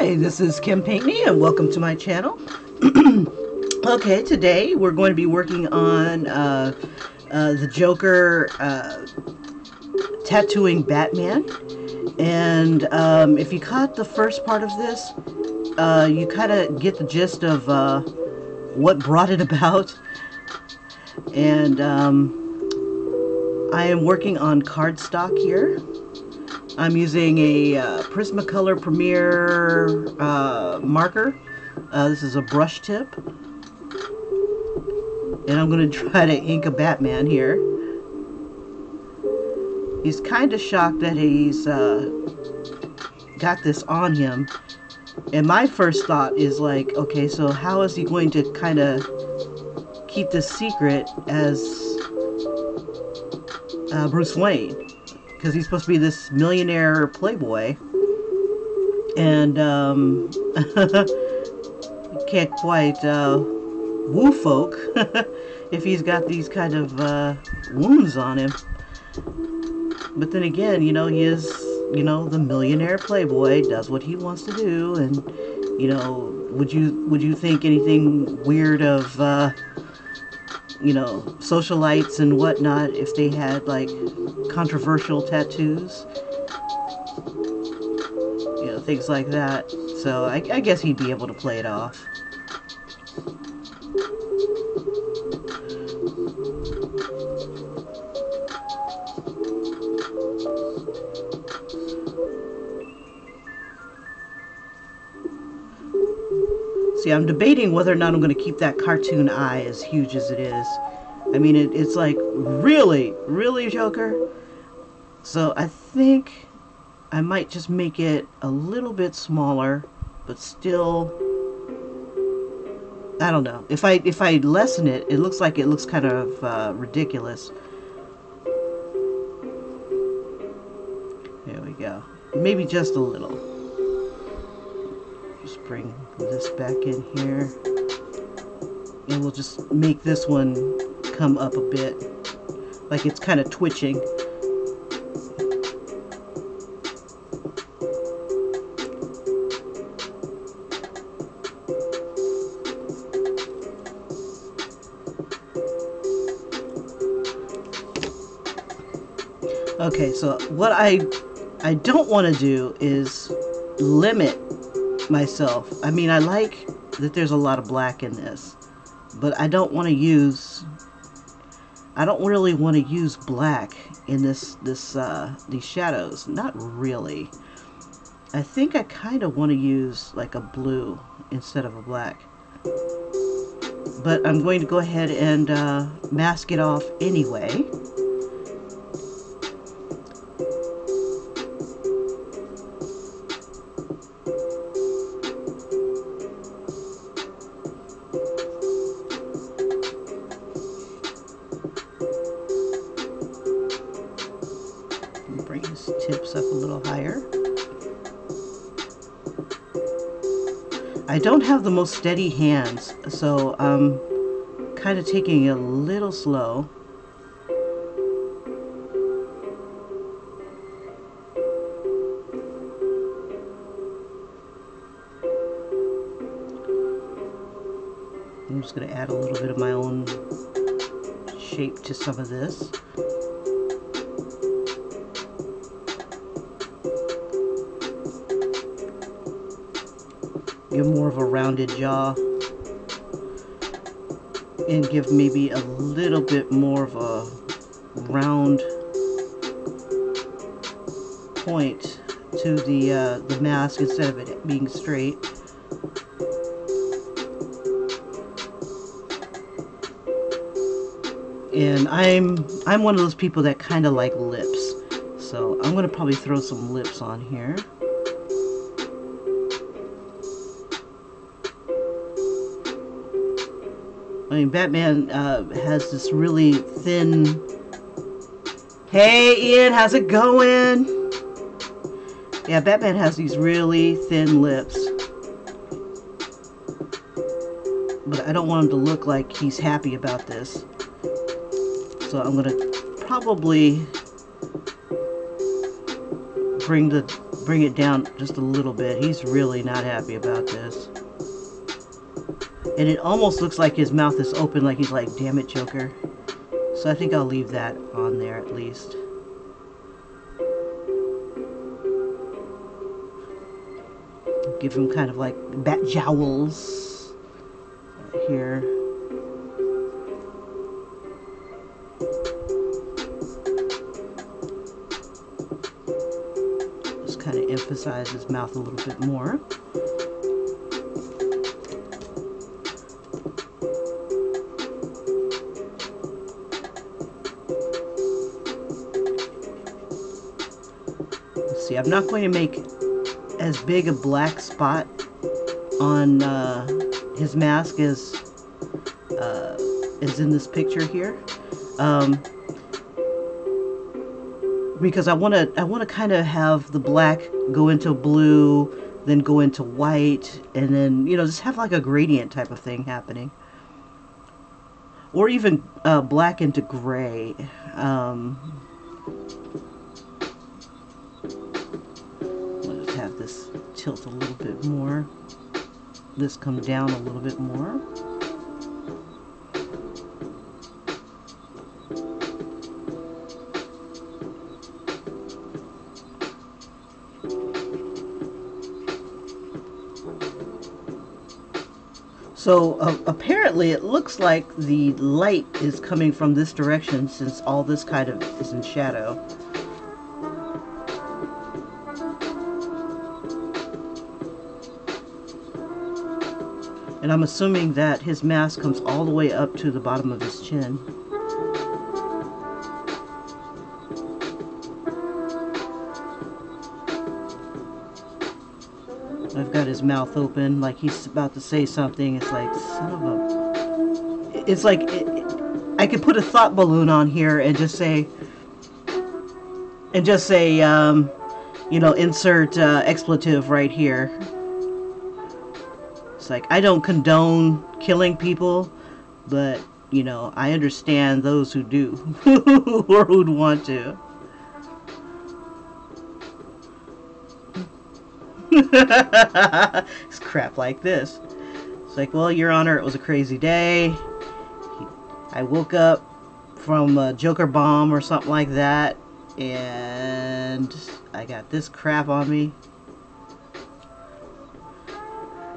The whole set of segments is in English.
Hi, this is Kim Pinkney and welcome to my channel. Okay, today we're going to be working on the Joker tattooing Batman. And if you caught the first part of this, you kind of get the gist of what brought it about. And I am working on cardstock here. I'm using a Prismacolor Premier marker. This is a brush tip. And I'm going to try to ink a Batman here. He's kind of shocked that he's got this on him. And my first thought is like, okay, so how is he going to kind of keep this secret as Bruce Wayne? Because he's supposed to be this millionaire playboy, and can't quite woo folk if he's got these kind of wounds on him. But then again, you know, he is, you know, the millionaire playboy, does what he wants to do, and you know, would you think anything weird of you know, socialites and whatnot if they had like controversial tattoos, you know, things like that. So I guess he'd be able to play it off. See, I'm debating whether or not I'm going to keep that cartoon eye as huge as it is. I mean, it's like, really, really, Joker? So I think I might just make it a little bit smaller, but still, I don't know. If I lessen it, it looks kind of ridiculous. There we go. Maybe just a little. Just bring this back in here, and we'll just make this one come up a bit, like it's kind of twitching. Okay, so what I don't want to do is limit myself. I mean, I like that there's a lot of black in this, but I don't want to use, I don't really want to use black in these shadows. Not really. I think I kind of want to use like a blue instead of a black, but I'm going to go ahead and mask it off anyway. Bring his tips up a little higher. I don't have the most steady hands, so I'm kind of taking it a little slow. I'm just going to add a little bit of my own shape to some of this. Give more of a rounded jaw, and give maybe a little bit more of a round point to the mask instead of it being straight. And I'm one of those people that kind of like lips, so I'm gonna probably throw some lips on here. I mean, Batman has this really thin... Hey, Ian, how's it going? Yeah, Batman has these really thin lips. But I don't want him to look like he's happy about this. So I'm going to probably bring it down just a little bit. He's really not happy about this. And it almost looks like his mouth is open, like he's like, damn it, Joker. So I think I'll leave that on there at least. Give him kind of like bat jowls right here. Just kind of emphasize his mouth a little bit more. Let's see, I'm not going to make as big a black spot on his mask as is in this picture here, because I want to kind of have the black go into blue, then go into white, and then, you know, just have like a gradient type of thing happening, or even black into gray. Let's have this tilt a little bit more, this come down a little bit more. So apparently it looks like the light is coming from this direction, since all this kind of is in shadow. And I'm assuming that his mask comes all the way up to the bottom of his chin. I've got his mouth open like he's about to say something. It's like, son of a... It's like, I could put a thought balloon on here and just say, you know, insert expletive right here. It's like, I don't condone killing people, but, you know, I understand those who do, or who'd want to. It's crap like this. It's like, well, Your Honor, it was a crazy day. I woke up from a Joker bomb or something like that, and I got this crap on me.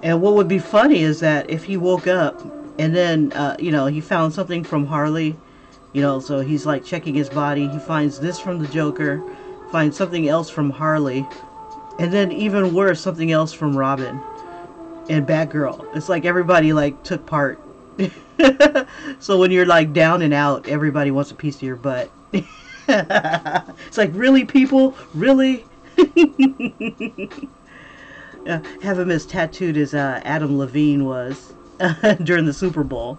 And what would be funny is that if he woke up and then, you know, he found something from Harley, you know, so he's like checking his body, he finds this from the Joker, finds something else from Harley, and then even worse, something else from Robin and Batgirl. It's like everybody like took part. So when you're like down and out, everybody wants a piece of your butt. It's like, really, people? Really? Have him as tattooed as Adam Levine was during the Super Bowl.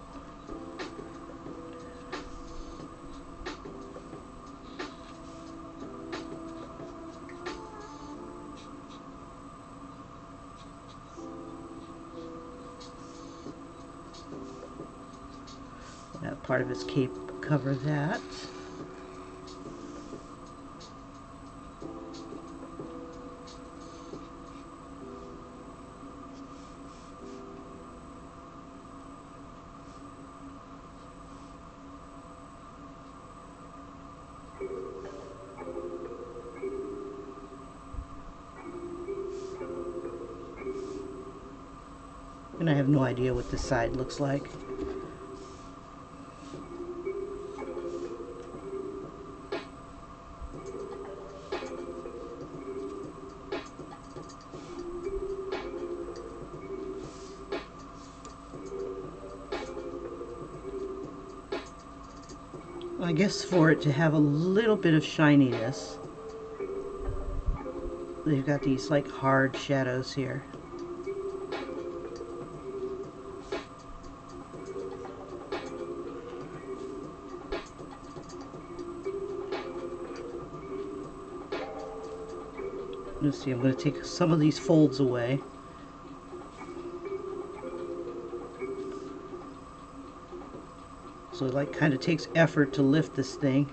That part of his cape cover that. And I have no idea what this side looks like. I guess for it to have a little bit of shininess, they've got these like hard shadows here. Let's see, I'm going to take some of these folds away. So it like kind of takes effort to lift this thing.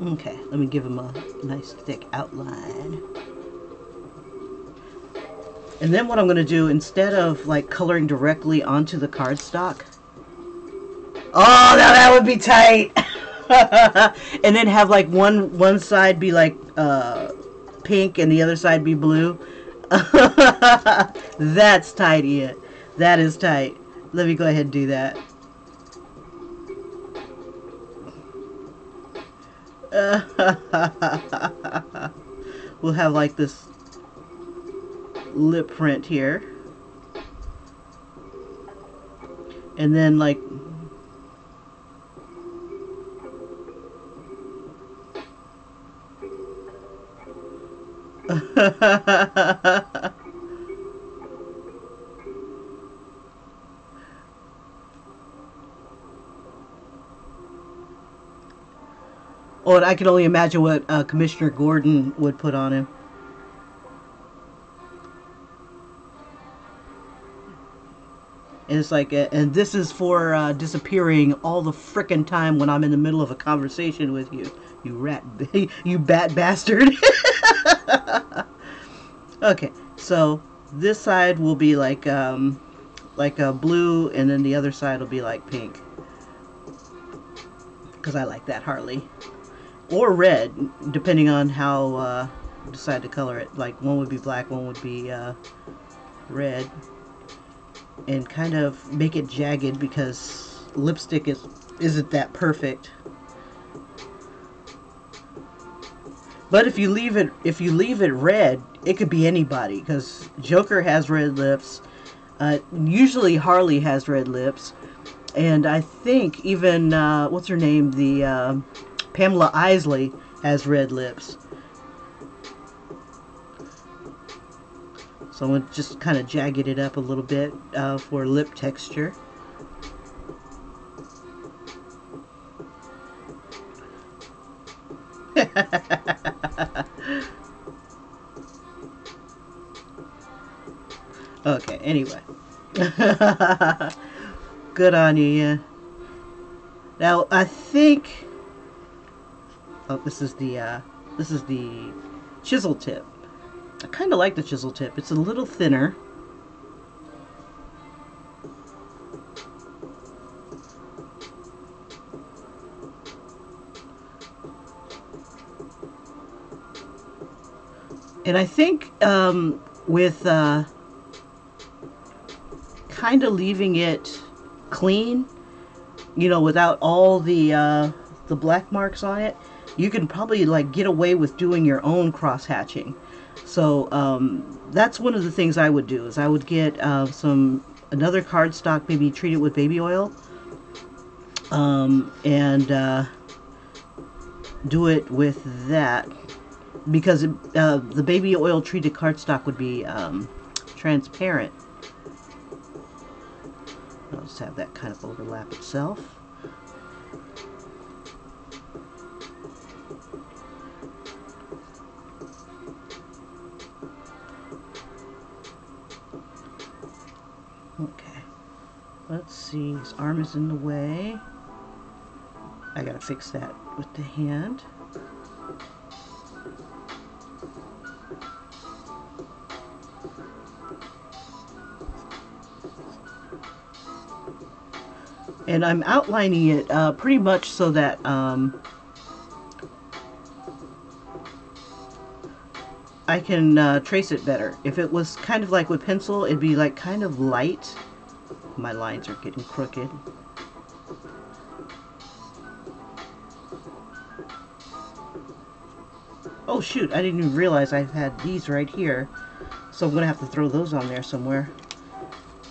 Okay, let me give him a nice thick outline. And then what I'm going to do, instead of like coloring directly onto the cardstock, oh, now that would be tight. And then have like one side be like pink and the other side be blue. That's tight, Ian. That is tight. Let me go ahead and do that. We'll have like this lip print here. And then like oh, and I can only imagine what Commissioner Gordon would put on him. And it's like, and this is for disappearing all the frickin' time when I'm in the middle of a conversation with you, you rat, you bat bastard. Okay, so this side will be like a blue, and then the other side will be like pink, because I like that, Harley. Or red, depending on how you decide to color it. Like one would be black, one would be red. And kind of make it jagged, because lipstick isn't that perfect. But if you leave it red, it could be anybody, because Joker has red lips. Usually Harley has red lips, and I think even what's her name, the Pamela Isley has red lips. So I'm going to just kind of jagged it up a little bit for lip texture. Okay, anyway. Good on you, yeah. Now, I think... Oh, this is the chisel tip. I kind of like the chisel tip. It's a little thinner. And I think with kind of leaving it clean, you know, without all the black marks on it, you can probably like get away with doing your own cross hatching. So that's one of the things I would do, is I would get another cardstock, maybe treat it with baby oil, and do it with that, because the baby oil treated cardstock would be transparent. I'll just have that kind of overlap itself. Okay, let's see, his arm is in the way. I gotta fix that with the hand. And I'm outlining it pretty much so that I can trace it better. If it was kind of like with pencil, it'd be like kind of light. My lines are getting crooked. Oh shoot, I didn't even realize I had these right here. So I'm gonna have to throw those on there somewhere.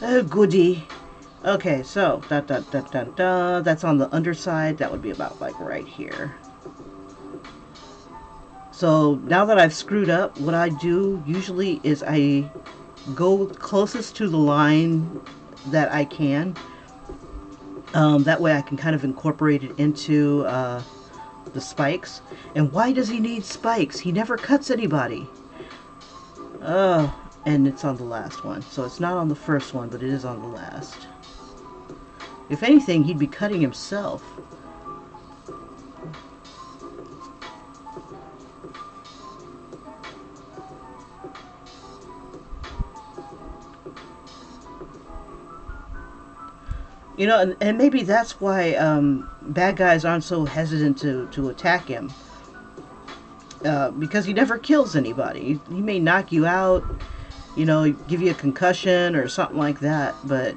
Oh goody. Okay, so that's on the underside. That would be about like right here. So now that I've screwed up, what I do usually is I go closest to the line that I can. That way I can kind of incorporate it into the spikes. And why does he need spikes? He never cuts anybody. Oh, and it's on the last one. So it's not on the first one, but it is on the last. If anything, he'd be cutting himself. You know, and maybe that's why bad guys aren't so hesitant to attack him. Because he never kills anybody. He may knock you out, you know, give you a concussion or something like that, but,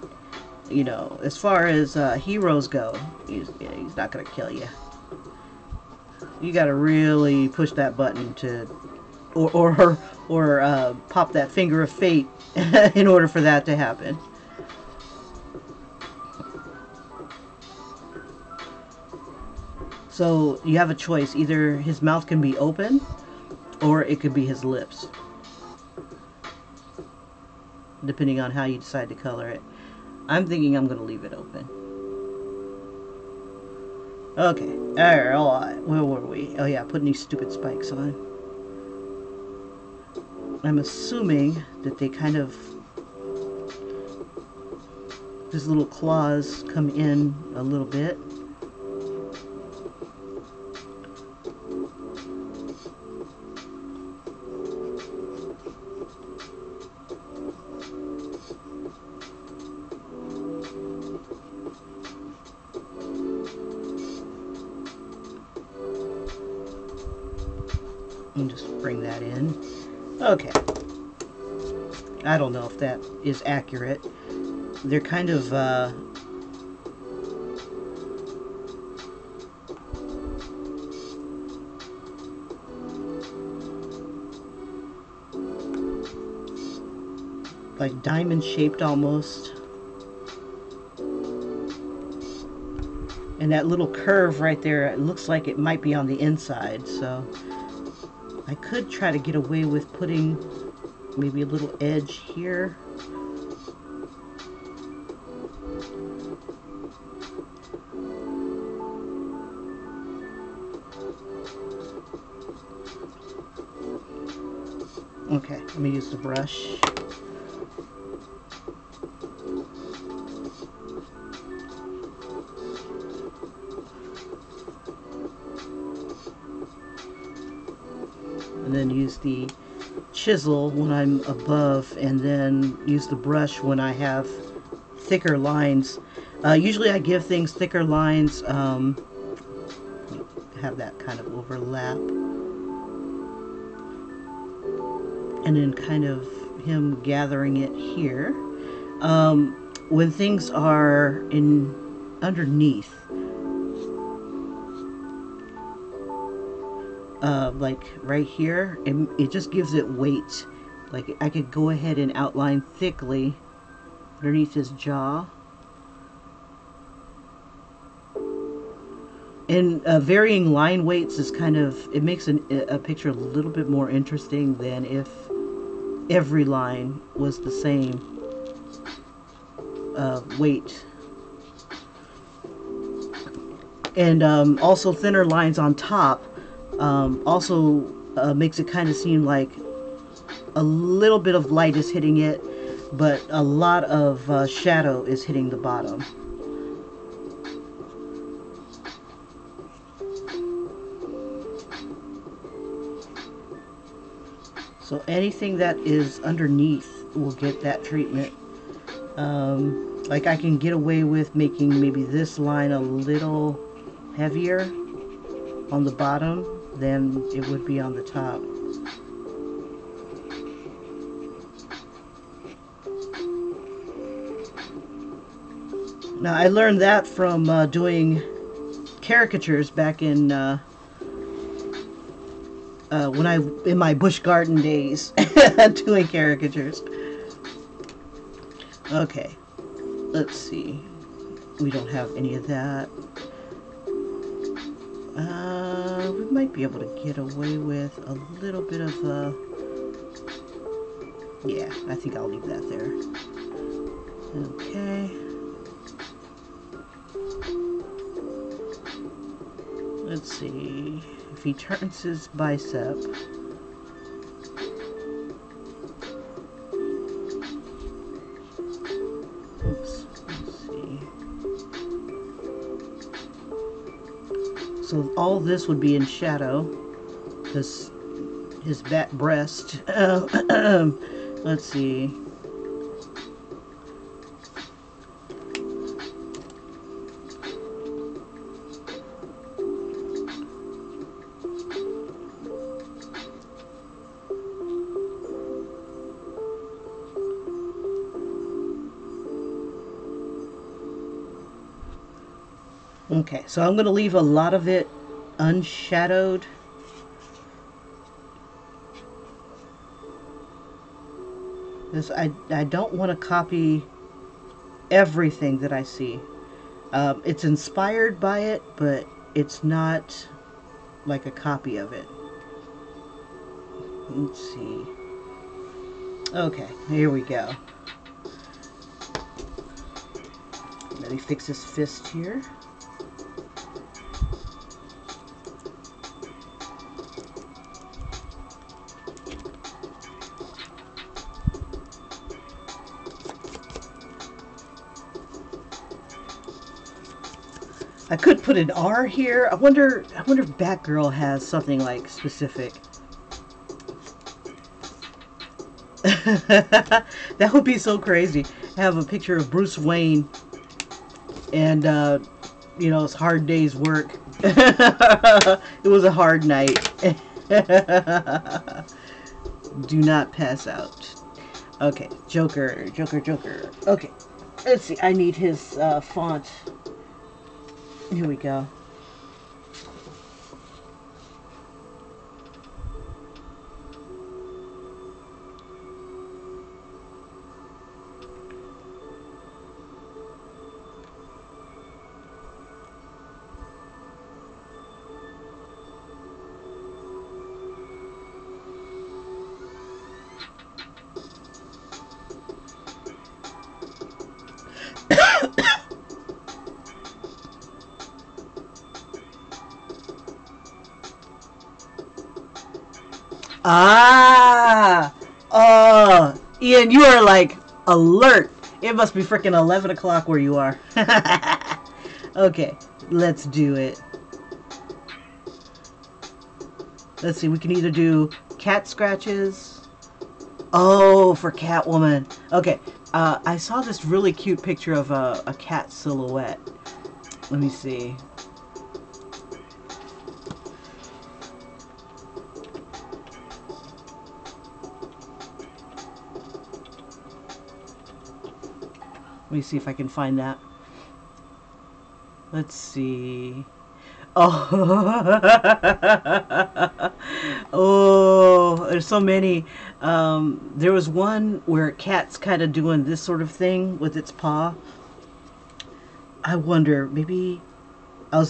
you know, as far as heroes go, he's not going to kill you. You got to really push that button to, or pop that finger of fate in order for that to happen. So you have a choice. Either his mouth can be open, or it could be his lips, depending on how you decide to color it. I'm thinking I'm going to leave it open. Okay, alright, where were we? Oh yeah, putting these stupid spikes on. I'm assuming that they kind of, these little claws come in a little bit. And just bring that in. Okay. I don't know if that is accurate. They're kind of like diamond shaped almost. And that little curve right there, it looks like it might be on the inside, so I could try to get away with putting maybe a little edge here. Okay, let me use the brush. And then use the chisel when I'm above, and then use the brush when I have thicker lines. Usually I give things thicker lines, have that kind of overlap. And then kind of him gathering it here. When things are underneath, like right here, it just gives it weight. Like I could go ahead and outline thickly underneath his jaw. And varying line weights is kind of, it makes a picture a little bit more interesting than if every line was the same weight. And also thinner lines on top also makes it kind of seem like a little bit of light is hitting it, but a lot of shadow is hitting the bottom. So anything that is underneath will get that treatment. Like I can get away with making maybe this line a little heavier on the bottom than it would be on the top. Now I learned that from doing caricatures back in when in my bush garden days doing caricatures. Okay, let's see. We don't have any of that. We might be able to get away with a little bit of yeah, I think I'll leave that there. Okay. Let's see. If he turns his bicep, oops, let's see. So all this would be in shadow, his back breast. Let's see. Okay, so I'm going to leave a lot of it unshadowed. This I don't want to copy everything that I see. It's inspired by it, but it's not like a copy of it. Let's see. Okay, here we go. Let me fix his fist here. I could put an R here. I wonder if Batgirl has something like specific. That would be so crazy. Have a picture of Bruce Wayne and you know, it's hard day's work. It was a hard night. Do not pass out. Okay, Joker. Okay, let's see. I need his font. Here we go. Ah! Oh, Ian, you are like alert. It must be freaking 11 o'clock where you are. Okay, let's do it. Let's see, we can either do cat scratches. Oh, for Catwoman. Okay, I saw this really cute picture of a cat silhouette. Let me see. Let me see if I can find that. Let's see. Oh, oh, there's so many. There was one where a cat's kind of doing this sort of thing with its paw. I wonder, maybe I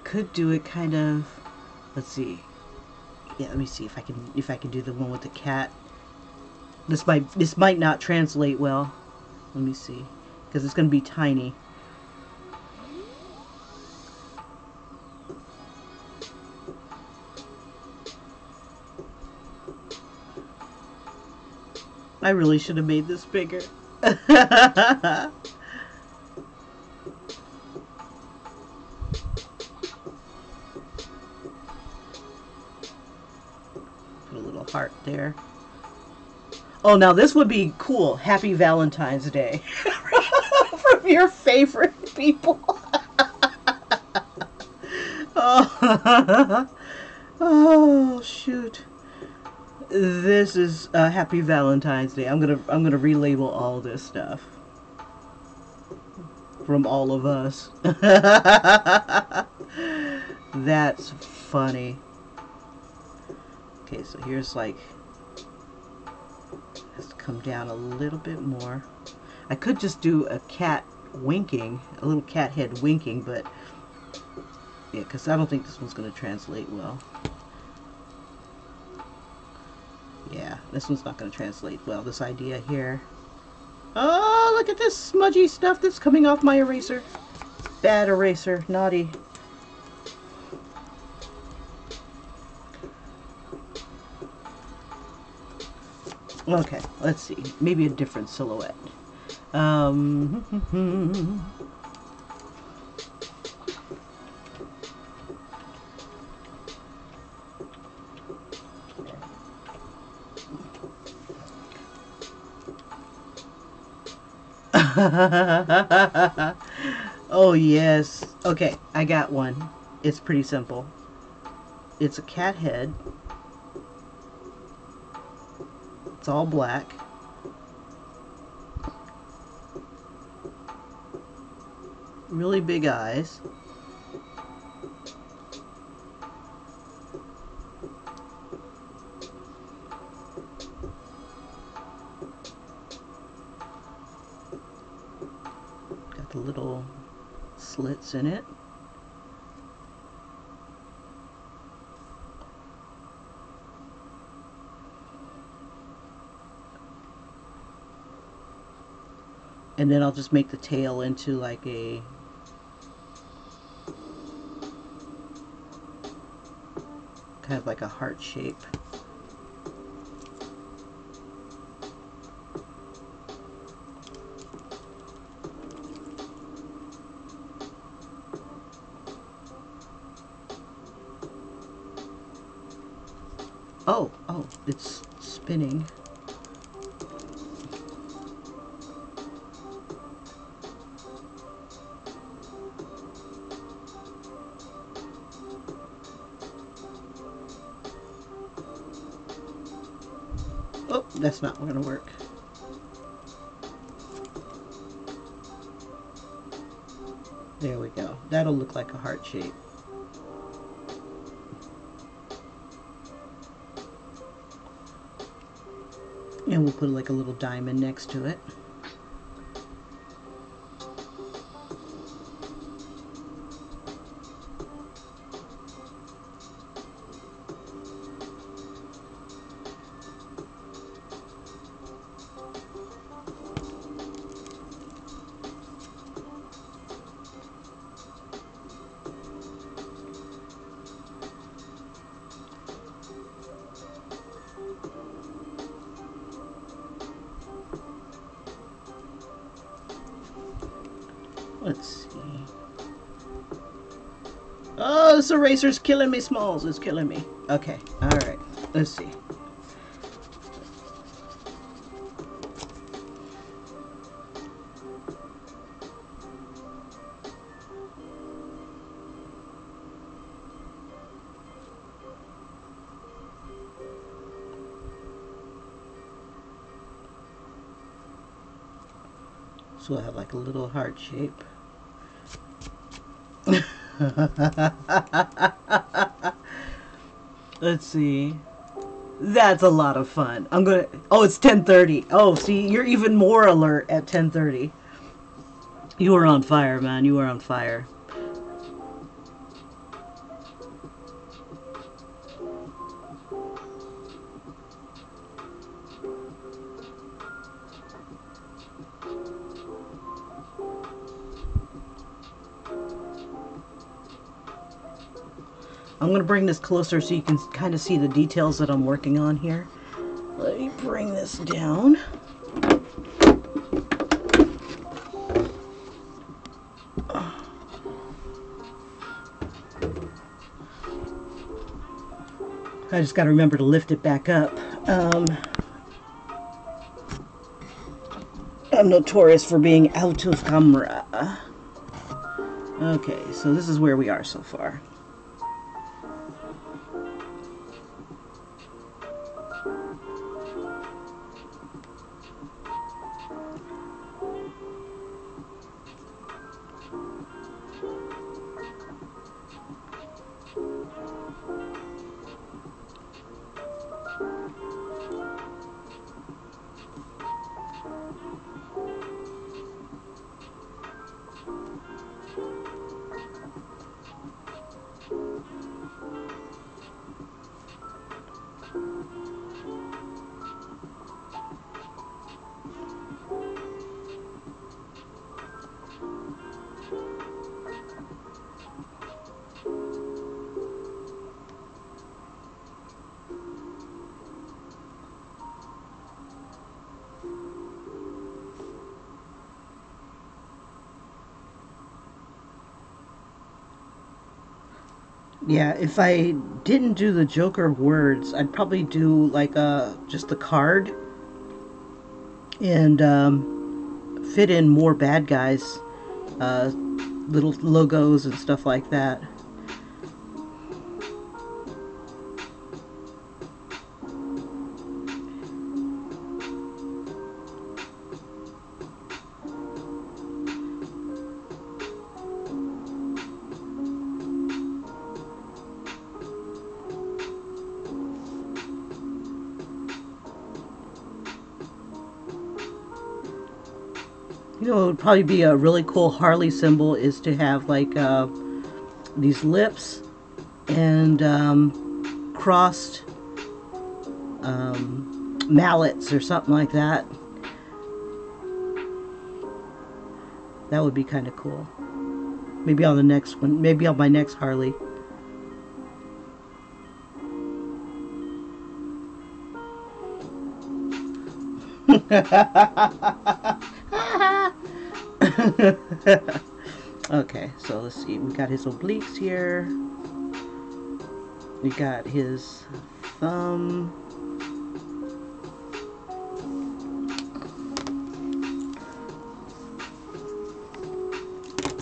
could do it kind of. Let's see. Yeah, let me see if I can do the one with the cat. This might not translate well. Let me see, because it's going to be tiny. I really should have made this bigger. Put a little heart there. Oh, now this would be cool. Happy Valentine's Day. From your favorite people. Oh. Oh, shoot. This is Happy Valentine's Day. I'm gonna relabel all this stuff from all of us. That's funny. Okay, so here's like, has to come down a little bit more. I could just do a cat winking, a little cat head winking, but yeah, because I don't think this one's gonna translate well. Yeah, this one's not going to translate well, this idea here. Oh, look at this smudgy stuff that's coming off my eraser. Bad eraser, naughty. Okay, let's see. Maybe a different silhouette. Oh yes. Okay, I got one. It's pretty simple. It's a cat head. It's all black. really big eyes. Got the little slits in it. And then I'll just make the tail into like a kind of like a heart shape. Oh, it's spinning. Oh, that's not going to work. There we go. That'll look like a heart shape. And we'll put like a little diamond next to it. Let's see. Oh, this eraser's killing me, Smalls. It's killing me. Okay, alright. Let's see. So we'll have like a little heart shape. Let's see. That's a lot of fun. I'm gonna. Oh, it's 10:30. Oh, see, you're even more alert at 10:30. You are on fire, man. You are on fire. I'm going to bring this closer so you can kind of see the details that I'm working on here. Let me bring this down. I just got to remember to lift it back up. I'm notorious for being out of camera. Okay, so this is where we are so far. Yeah, if I didn't do the Joker words, I'd probably do like just the card and fit in more bad guys, little logos and stuff like that. You know, it would probably be a really cool Harley symbol is to have like these lips and crossed mallets or something like that. That would be kind of cool. Maybe on the next one. Maybe on my next Harley. Okay, so let's see. We got his obliques here. We got his thumb.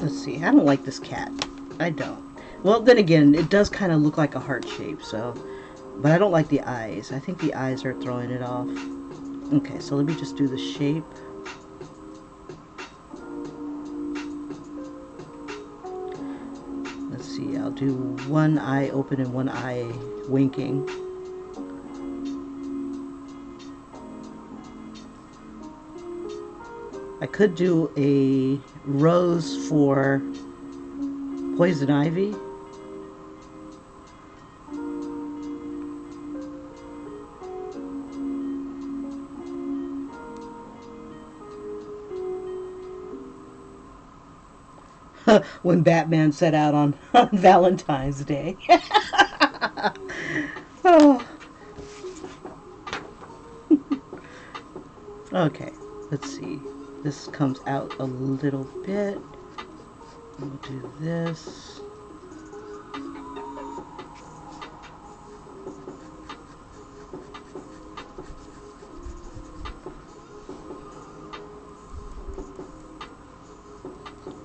Let's see. I don't like this cat. I don't. Well, then again, it does kind of look like a heart shape, so. But I don't like the eyes. I think the eyes are throwing it off. Okay, so let me just do the shape. Let's see. I'll do one eye open and one eye winking. I could do a rose for poison ivy. When Batman set out on Valentine's Day. Oh. Okay, let's see. This comes out a little bit. We'll do this.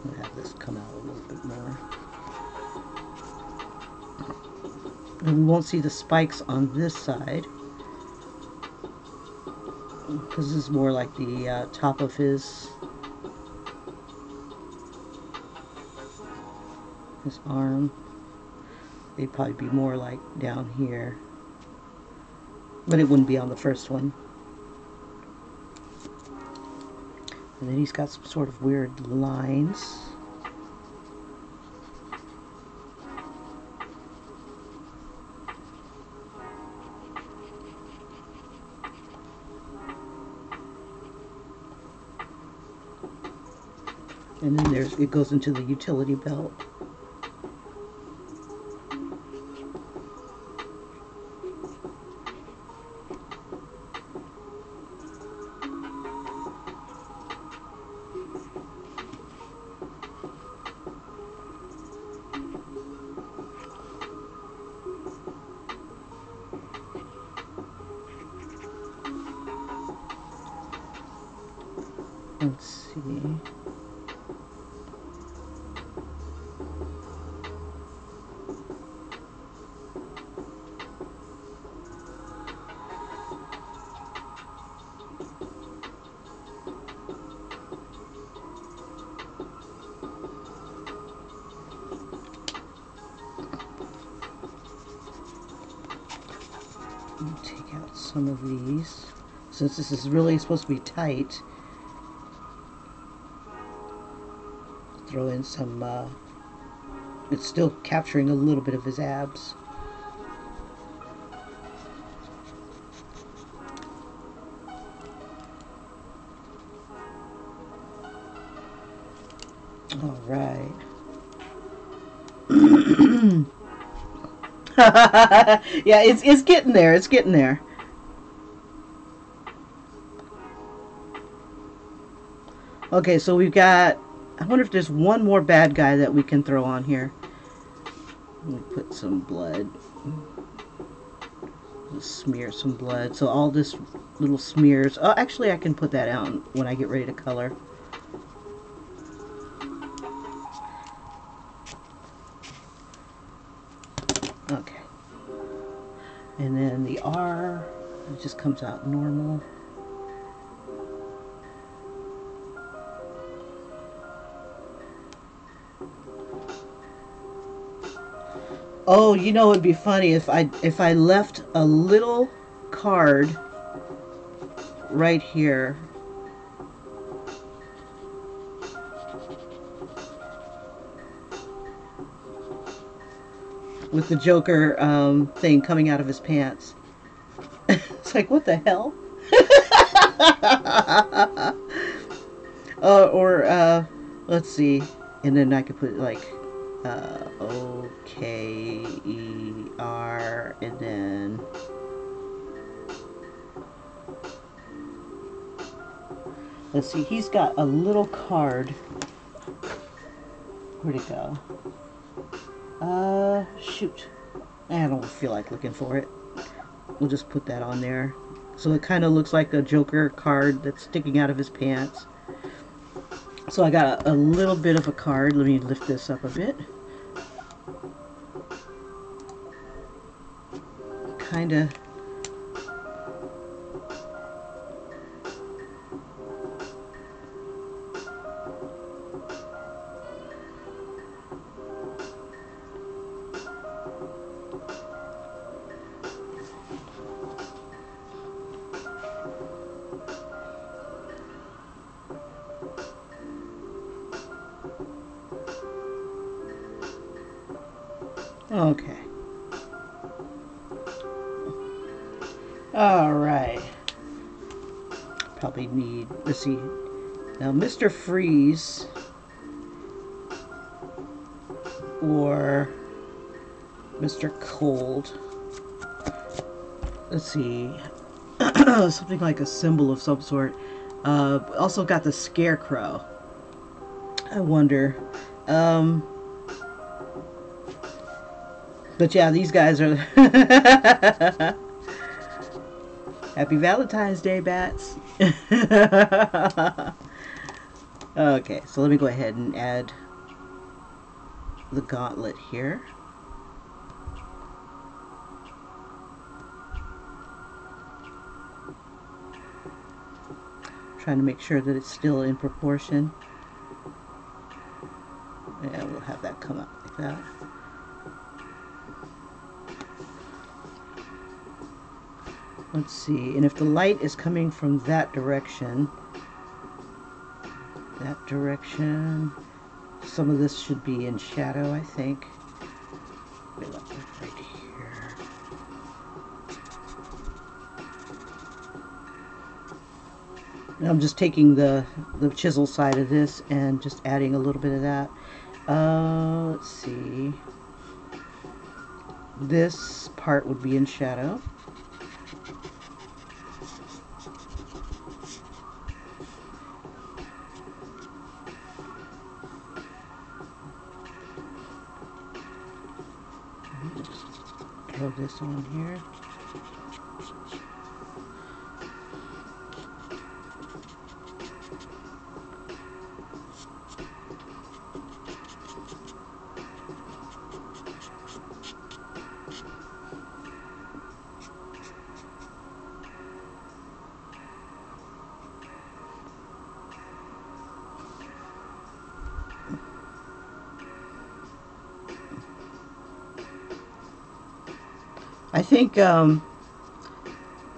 We'll have this come out a little bit more. And we won't see the spikes on this side, because this is more like the top of his arm. They'd probably be more like down here, but it wouldn't be on the first one. And then he's got some sort of weird lines. And then it goes into the utility belt. Let's see. Take out some of these. Since this is really supposed to be tight, throw in some, it's still capturing a little bit of his abs. All right. Yeah, it's getting there. It's getting there. Okay, so we've got, I wonder if there's one more bad guy that we can throw on here. Let me put some blood. Let's smear some blood. So all this little smears. Oh, actually I can put that out when I get ready to color. Okay. And then the R, it just comes out normal. Oh, you know, it'd be funny if I left a little card right here. with the Joker thing coming out of his pants. It's like, what the hell? Let's see. And then I could put like O-K-E-R, and then let's see, he's got a little card. Where'd it go? Shoot. I don't feel like looking for it. We'll just put that on there. So it kind of looks like a Joker card that's sticking out of his pants. So I got a little bit of a card. Let me lift this up a bit. Kind of. Okay. All right. Probably need, let's see. Now, Mr. Freeze or Mr. Cold. Let's see. Something like a symbol of some sort. Also got the Scarecrow. I wonder. But yeah, these guys are... Happy Valentine's Day, bats. Okay, so let me go ahead and add the gauntlet here. Trying to make sure that it's still in proportion. Yeah, we'll have that come up like that. Let's see, and if the light is coming from that direction, some of this should be in shadow, I think. Maybe like right here. And I'm just taking the chisel side of this and just adding a little bit of that. Let's see. This part would be in shadow. Throw this on here. I think the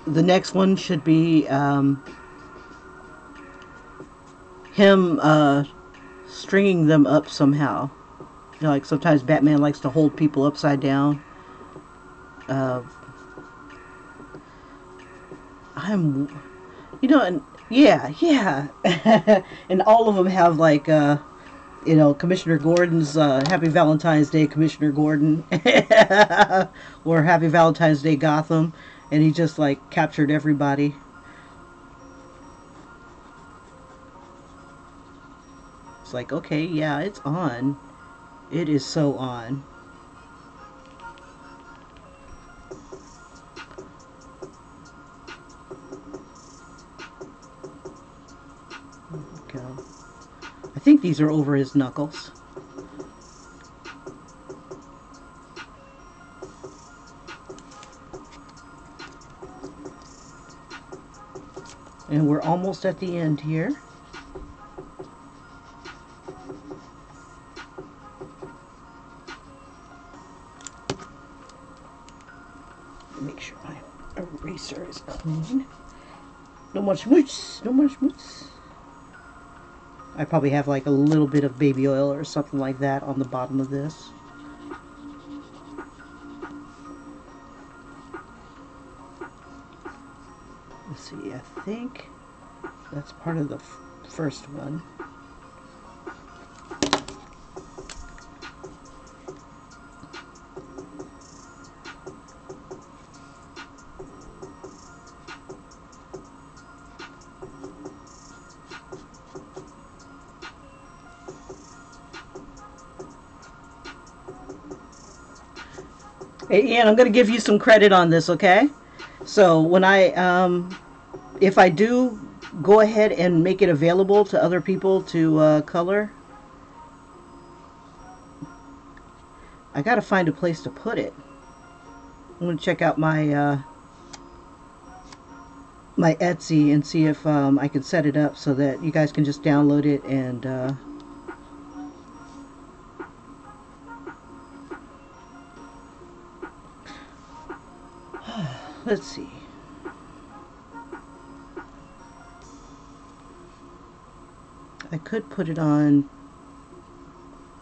next one should be him stringing them up somehow. You know, like sometimes Batman likes to hold people upside down. You know, and yeah. And all of them have like, you know, Commissioner Gordon's Happy Valentine's Day, Commissioner Gordon, or Happy Valentine's Day, Gotham, and he just like captured everybody. It's like, okay, yeah, it's on. It is so on. There we go. I think these are over his knuckles. And we're almost at the end here. Make sure my eraser is clean. No more schmutz, no more schmutz. I probably have like a little bit of baby oil or something like that on the bottom of this. Let's see, I think that's part of the first one. Hey, Ian, I'm going to give you some credit on this, okay? So when if I do go ahead and make it available to other people to color, I got to find a place to put it. I'm going to check out my my Etsy and see if I can set it up so that you guys can just download it and let's see. I could put it on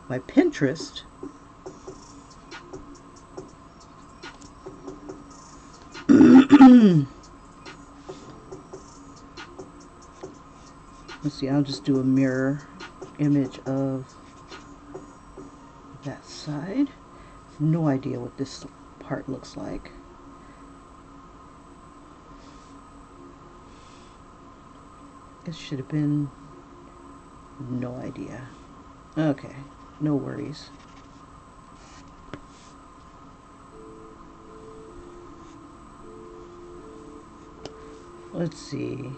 my Pinterest. Let's see, I'll just do a mirror image of that side. No idea what this part looks like. It should have been, no idea. Okay, no worries. Let's see.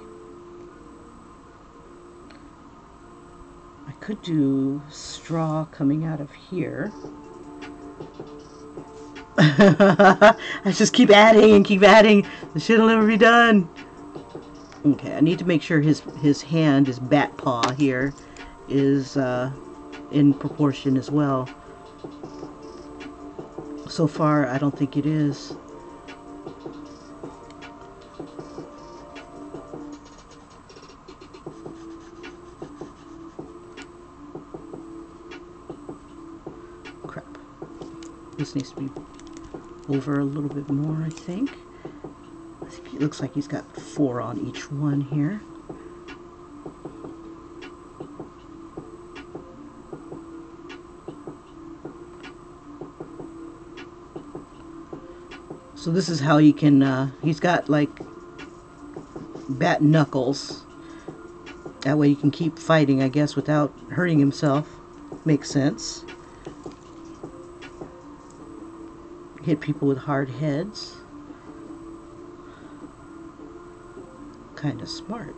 I could do straw coming out of here. I just keep adding and keep adding. This shit'll never be done. Okay, I need to make sure his hand, his bat paw here, is in proportion as well. So far, I don't think it is. Crap. This needs to be over a little bit more, I think. It looks like he's got 4 on each one here. So this is how you can, he's got like bat knuckles. That way you can keep fighting, I guess, without hurting himself. Makes sense. Hit people with hard heads. Kind of smart.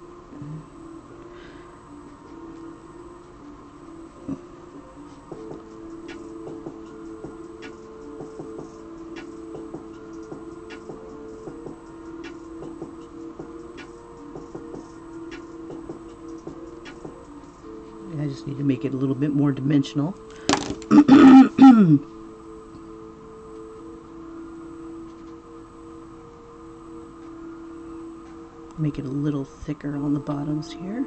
I just need to make it a little bit more dimensional. Make it a little thicker on the bottoms here.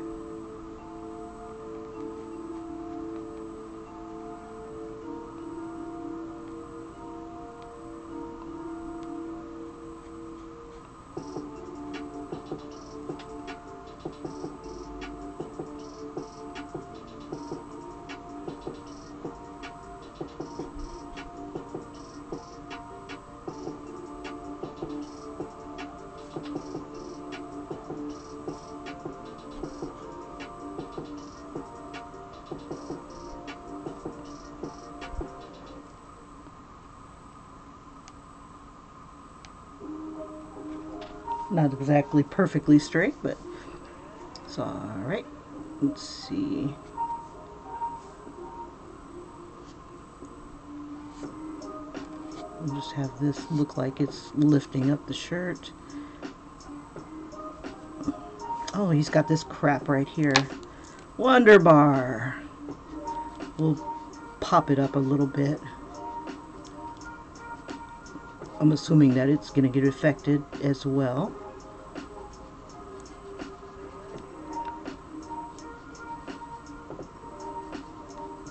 Not exactly perfectly straight, but it's alright. Let's see. I'll just have this look like it's lifting up the shirt. Oh, he's got this crap right here. Wonder Bar. We'll pop it up a little bit. I'm assuming that it's going to get affected as well.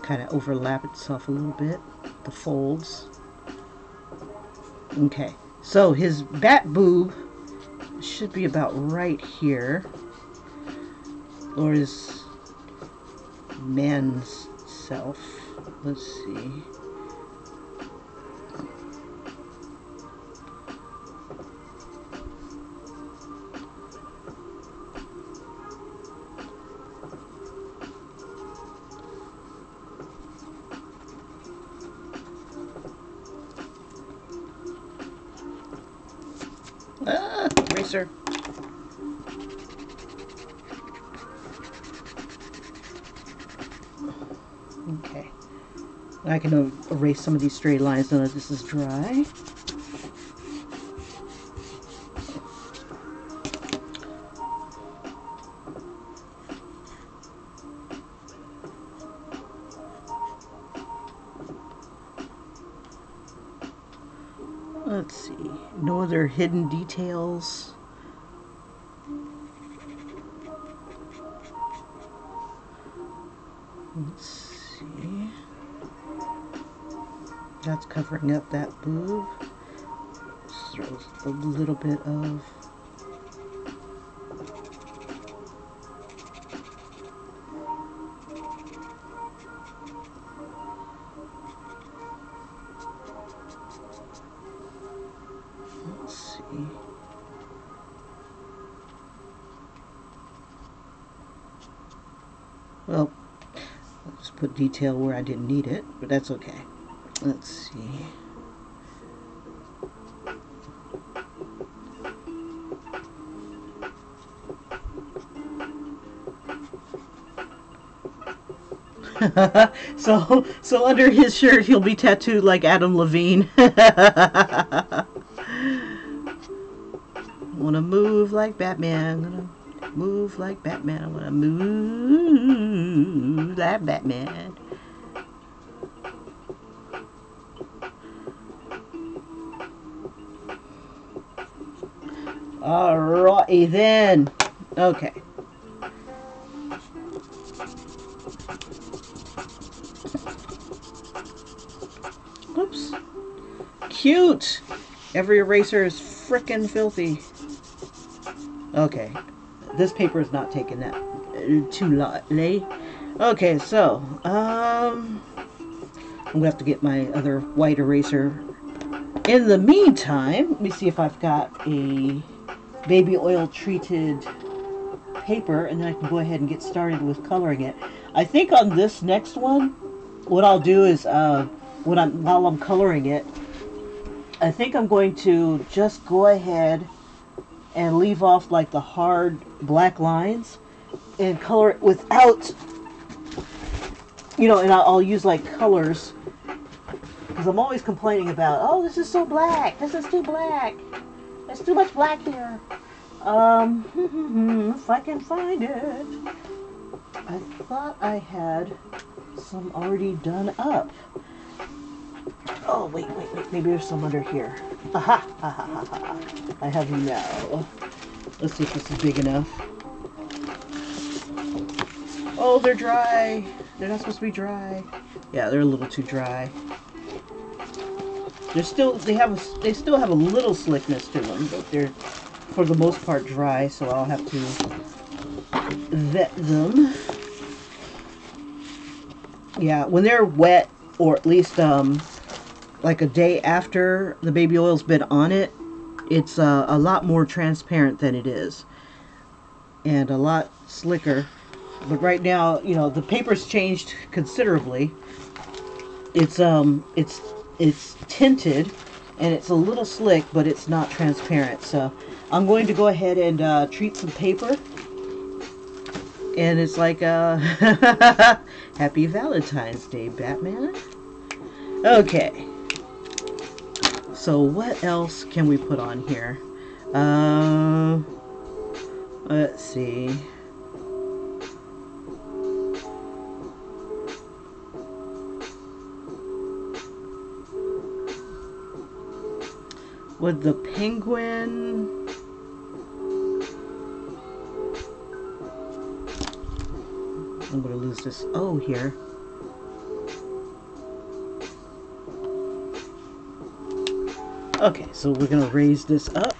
Kind of overlap itself a little bit, the folds. Okay, so his bat boob should be about right here. Or his man's self. Let's see. Ah, eraser. Okay. I can erase some of these straight lines now that this is dry. Let's see. No other hidden details. Let's see. That's covering up that boob. Just throws a little bit of let's see. Well, I'll just put detail where I didn't need it, but that's okay. Let's see. so under his shirt he'll be tattooed like Adam Levine. Wanna move like Batman. Gonna move like Batman. I wanna move like Batman. Alrighty then. Okay. Oops. Cute! Every eraser is frickin' filthy. Okay. This paper is not taking that too late. Okay, so, I'm gonna have to get my other white eraser. In the meantime, let me see if I've got a baby oil treated paper, and then I can go ahead and get started with coloring it. I think on this next one, what I'll do is while I'm coloring it, I think I'm going to just go ahead and leave off like the hard black lines and color it without, you know, and I'll use like colors, because I'm always complaining about, oh, this is so black, this is too black, there's too much black here. If I can find it. I thought I had some already done up. Oh, wait, maybe there's some under here. Aha! I have you now. Let's see if this is big enough. Oh, they're dry. They're not supposed to be dry. Yeah, they're a little too dry. They still have a little slickness to them, but they're for the most part dry, so I'll have to vet them. Yeah, when they're wet, or at least like a day after the baby oil's been on it, it's a lot more transparent than it is, and a lot slicker. But right now, you know, the paper's changed considerably. It's tinted, and it's a little slick, but it's not transparent. So I'm going to go ahead and treat some paper. And it's like Happy Valentine's Day, Batman. Okay. So what else can we put on here? Let's see. With the penguin, I'm going to lose this O here. Okay, so we're going to raise this up.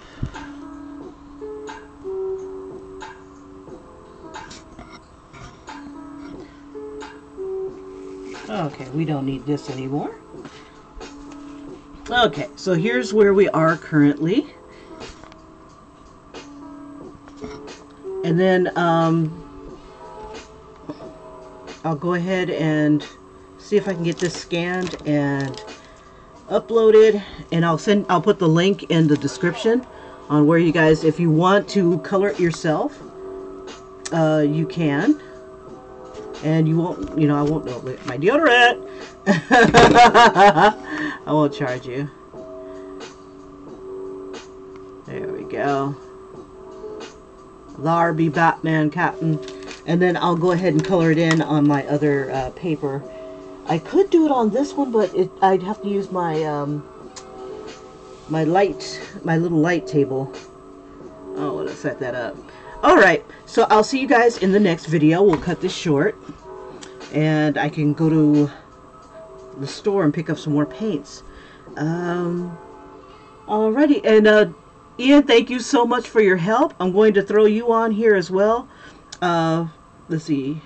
Okay, we don't need this anymore. Okay, so here's where we are currently. And then I'll go ahead and see if I can get this scanned and uploaded, and I'll put the link in the description on where you guys, if you want to color it yourself, you can. And you won't, you know, I won't, my deodorant. I won't charge you. There we go. Larby Batman Captain. And then I'll go ahead and color it in on my other paper. I could do it on this one, but I'd have to use my my little light table. Oh, I want to set that up. Alright, so I'll see you guys in the next video. We'll cut this short. And I can go to the store and pick up some more paints. Alrighty, and Ian, thank you so much for your help. I'm going to throw you on here as well. Let's see.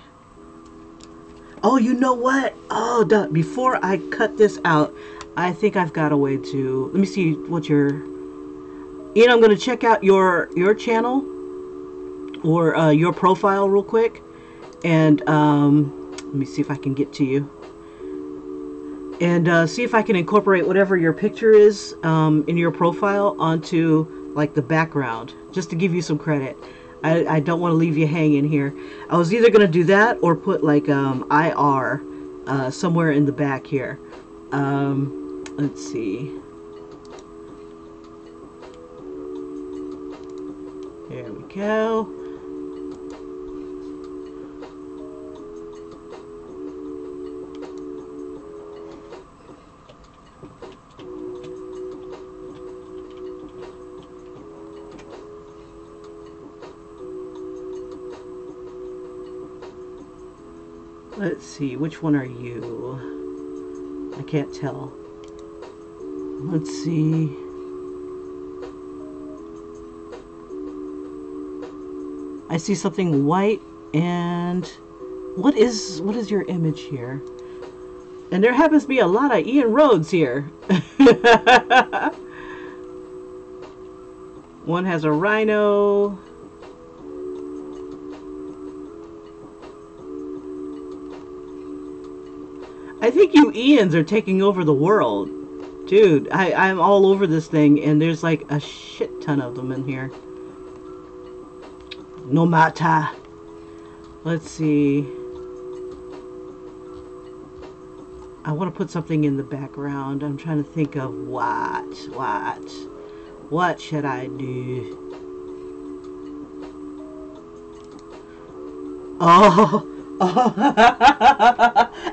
Oh, you know what? Oh, before I cut this out, I think I've got a way to... Let me see what your... Ian, I'm going to check out your channel or your profile real quick. And let me see if I can get to you. And see if I can incorporate whatever your picture is in your profile onto like the background, just to give you some credit. I don't want to leave you hanging here. I was either going to do that or put like IR somewhere in the back here. Let's see. There we go. Let's see, which one are you? I can't tell. Let's see. I see something white, and what is your image here? And there happens to be a lot of Ian Rhodes here. One has a rhino. I think you Ians are taking over the world. Dude, I'm all over this thing, and there's like a shit ton of them in here. No matter. Let's see. I want to put something in the background. I'm trying to think of what should I do? Oh.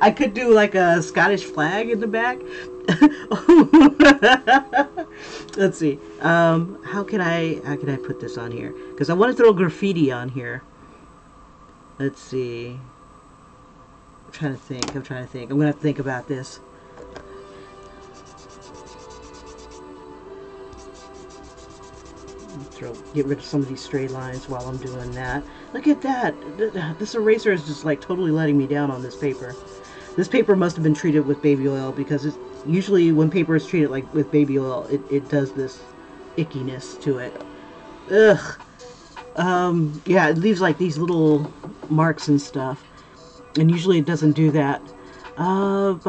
I could do like a Scottish flag in the back. Let's see. How can I put this on here? Because I want to throw graffiti on here. Let's see. I'm trying to think. I'm gonna have to think about this. Get rid of some of these stray lines while I'm doing that. Look at that. This eraser is just like totally letting me down on this paper. This paper must have been treated with baby oil, because it's usually when paper is treated like with baby oil, it does this ickiness to it. Ugh. Yeah, it leaves like these little marks and stuff. And usually it doesn't do that. Let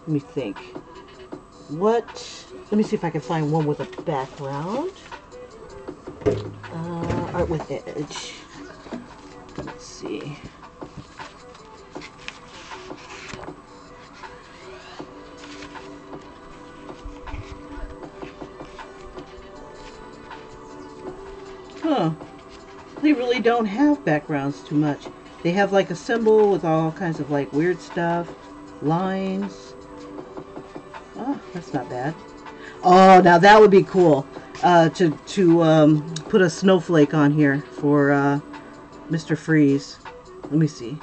me think. Let me see if I can find one with a background. Art with edge. Let's see. Huh. They really don't have backgrounds too much. They have like a symbol with all kinds of like weird stuff. Lines. Oh, that's not bad. Oh, now that would be cool. To put a snowflake on here for Mr. Freeze. Let me see.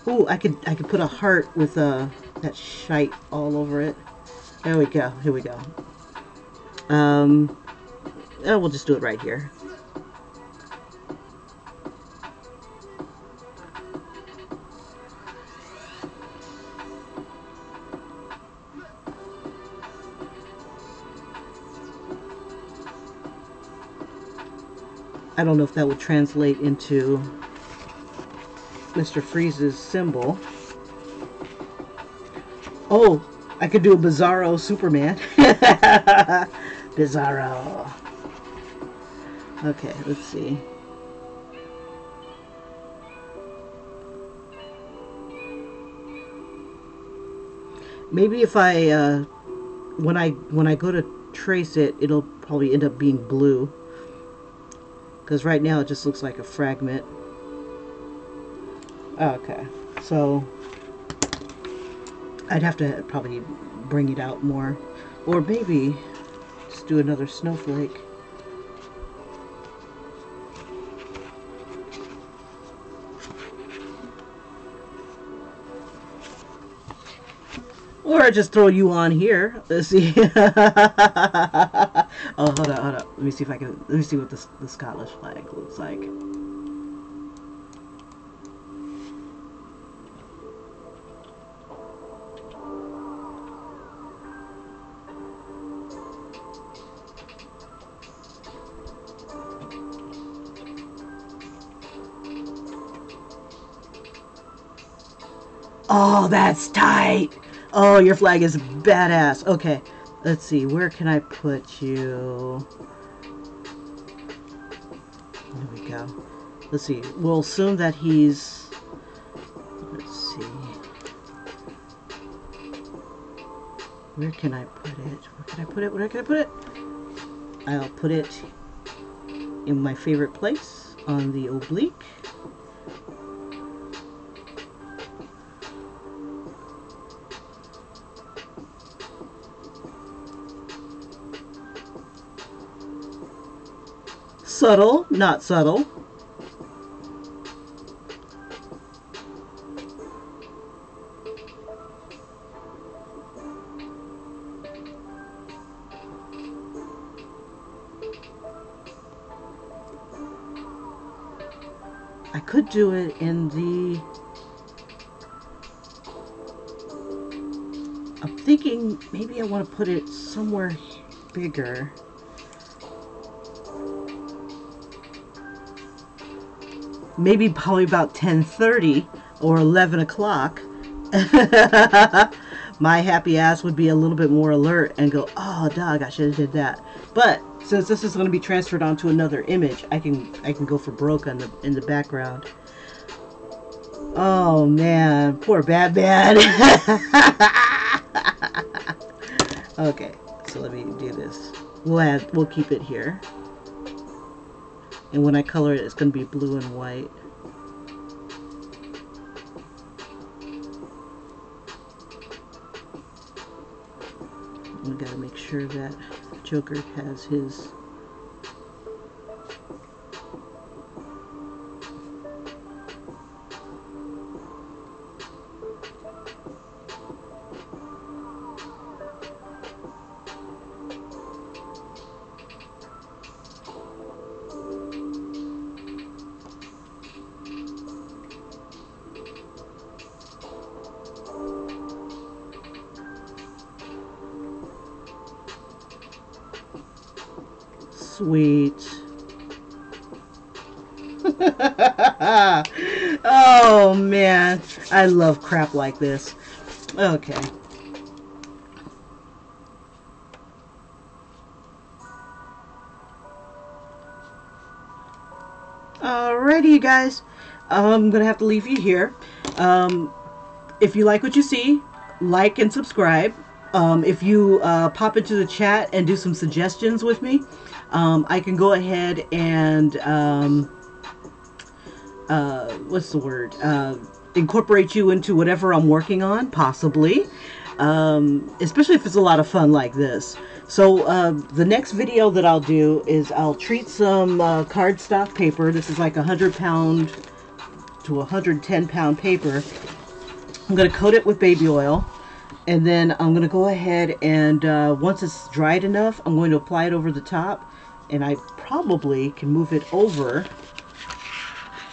Ooh, I could put a heart with that shite all over it. There we go. Here we go. We'll just do it right here. I don't know if that would translate into Mr. Freeze's symbol. Oh, I could do a Bizarro Superman. Bizarro. Okay, let's see. Maybe if I when I go to trace it, it'll probably end up being blue. Because right now it just looks like a fragment. Okay, so I'd have to probably bring it out more. Or maybe just do another snowflake. Or just throw you on here. Let's see. Oh, hold on. Let me see if I can. Let me see what the Scottish flag looks like. Oh, that's tight. Oh, your flag is badass. Okay, let's see. Where can I put you? There we go. Let's see. We'll assume that he's... Let's see. Where can I put it? Where can I put it? Where can I put it? I'll put it in my favorite place on the oblique. Subtle, not subtle. I could do it in the... I'm thinking maybe I want to put it somewhere bigger. Maybe probably about 10:30 or 11 o'clock. My happy ass would be a little bit more alert and go, oh dog, I should have did that. But since this is going to be transferred onto another image, I can go for broke on in the background. Oh man, poor Batman. Okay, so let me do this. We'll keep it here. And when I color it, it's going to be blue and white. We got to make sure that Joker has his... Sweet. Oh man, I love crap like this. Okay. Alrighty, you guys. I'm gonna have to leave you here. If you like what you see, like and subscribe. If you pop into the chat and do some suggestions with me, I can go ahead and what's the word? Incorporate you into whatever I'm working on, possibly. Especially if it's a lot of fun like this. So the next video that I'll do is I'll treat some cardstock paper. This is like 100-pound to 110-pound paper. I'm going to coat it with baby oil. And then I'm going to go ahead and once it's dried enough, I'm going to apply it over the top. And I probably can move it over.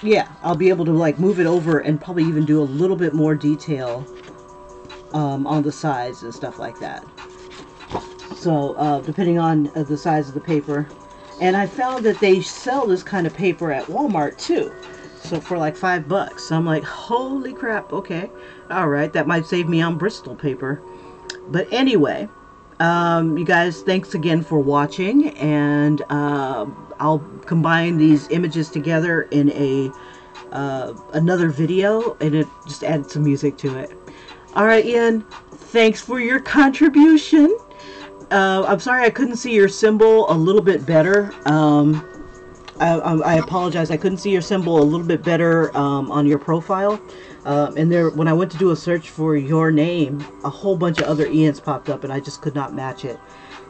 Yeah, I'll be able to like move it over and probably even do a little bit more detail on the sides and stuff like that. So depending on the size of the paper. And I found that they sell this kind of paper at Walmart too. So for like $5. So I'm like, holy crap, okay. All right, that might save me on Bristol paper. But anyway, you guys, thanks again for watching. And I'll combine these images together in a another video, and it just added some music to it. All right, Ian, thanks for your contribution. I'm sorry I couldn't see your symbol a little bit better. I apologize. I couldn't see your symbol a little bit better on your profile. And there, when I went to do a search for your name, a whole bunch of other Ians popped up, and I just could not match it.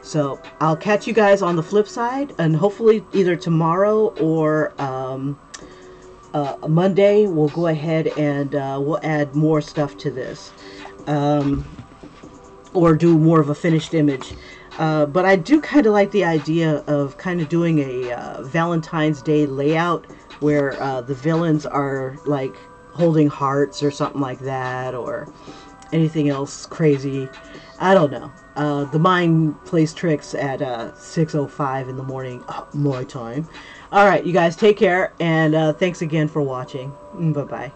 So I'll catch you guys on the flip side, and hopefully either tomorrow or Monday we'll go ahead and we'll add more stuff to this. Or do more of a finished image. But I do kind of like the idea of kind of doing a Valentine's Day layout where the villains are like holding hearts or something like that, or anything else crazy. I don't know. The mind plays tricks at 6:05 in the morning, my time. All right, you guys take care, and thanks again for watching. Bye-bye.